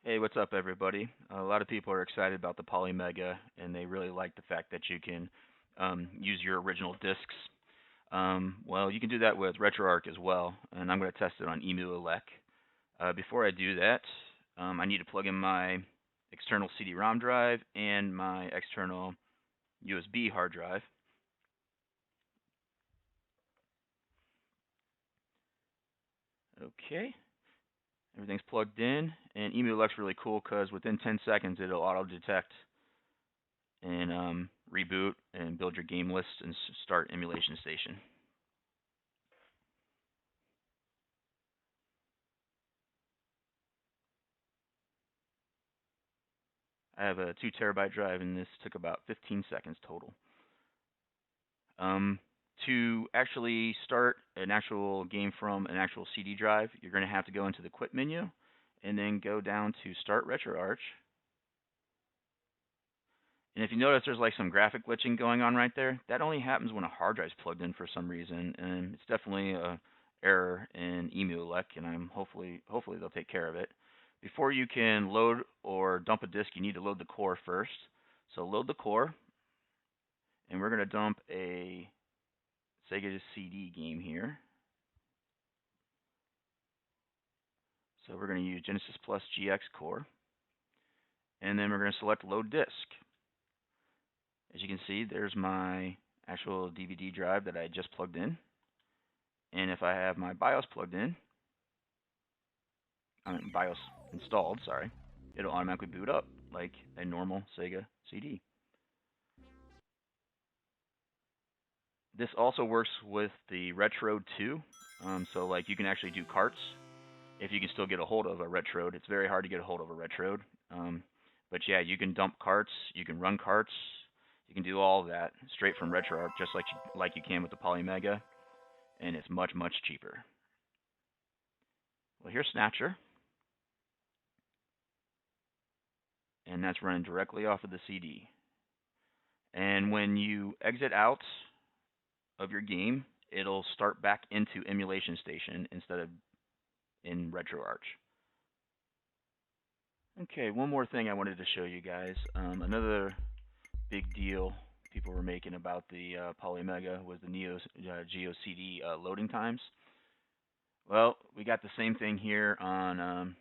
Hey, what's up, everybody? A lot of people are excited about the Polymega, and they really like the fact that you can use your original discs. Well, you can do that with RetroArch as well, and I'm going to test it on EmuElec. Before I do that, I need to plug in my external CD-ROM drive and my external USB hard drive. Okay. Everything's plugged in, and EmuElec's really cool because within 10 seconds it'll auto-detect and reboot and build your game list and start Emulation Station. I have a 2 terabyte drive, and this took about 15 seconds total. To actually start an actual game from an actual CD drive, you're going to have to go into the Quit menu and then go down to Start RetroArch. And if you notice there's like some graphic glitching going on right there, that only happens when a hard drive's plugged in for some reason, and it's definitely a error in EmuElec, and hopefully they'll take care of it. Before you can load or dump a disk, you need to load the core first. So load the core, and we're going to dump a Sega CD game here. So we're going to use Genesis Plus GX core, and then we're going to select load disk. As you can see, there's my actual DVD drive that I just plugged in. And if I have my BIOS plugged in, BIOS installed, sorry, it'll automatically boot up like a normal Sega CD. This also works with the retrode too. So like you can actually do carts if you can still get a hold of a retrode. It's very hard to get a hold of a retrode. But yeah, you can dump carts, you can run carts, you can do all of that straight from RetroArch, just like you can with the Polymega, and it's much, much cheaper. Well, here's Snatcher, and that's running directly off of the CD. And when you exit out of your game, it'll start back into Emulation Station instead of in RetroArch. Okay, one more thing I wanted to show you guys. Another big deal people were making about the Polymega was the Neo Geo CD loading times. Well, we got the same thing here on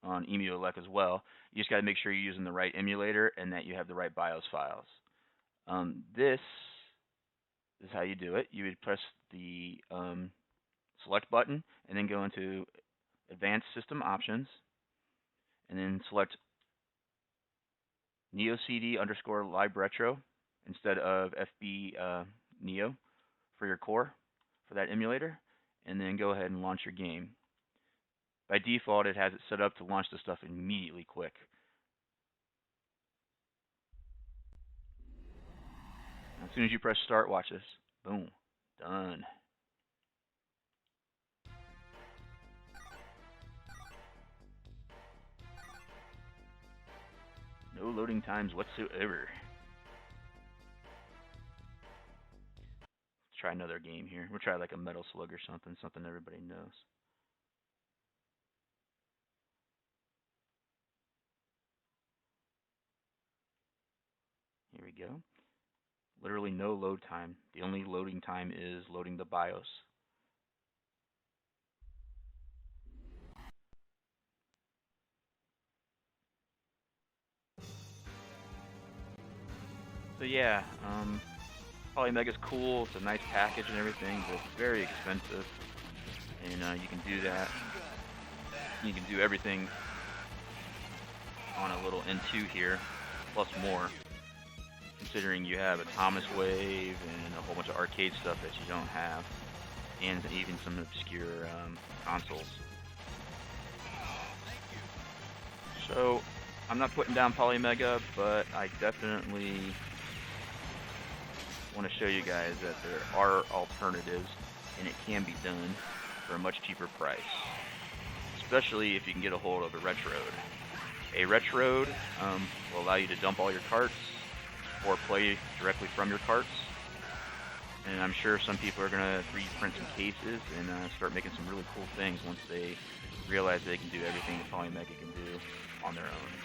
EmuElec as well. You just got to make sure you're using the right emulator and that you have the right BIOS files. This is how you do it. You would press the select button and then go into Advanced System Options and then select NeoCD_Lib Retro instead of FB Neo for your core for that emulator, and then go ahead and launch your game. By default, it has it set up to launch the stuff immediately quick. As soon as you press start, watch this. Boom. Done. No loading times whatsoever. Let's try another game here. We'll try like a Metal Slug or something everybody knows. Here we go. Literally no load time. The only loading time is loading the BIOS. So yeah, Polymega's cool. It's a nice package and everything, but it's very expensive. And you can do that. You can do everything on a little N2 here, plus more. Considering you have a Thomas Wave and a whole bunch of arcade stuff that you don't have, and even some obscure consoles. So I'm not putting down Polymega, but I definitely want to show you guys that there are alternatives, and it can be done for a much cheaper price, especially if you can get a hold of a retrode. A retrode will allow you to dump all your carts or play directly from your carts. And I'm sure some people are going to 3D print some cases and start making some really cool things once they realize they can do everything that Polymega can do on their own.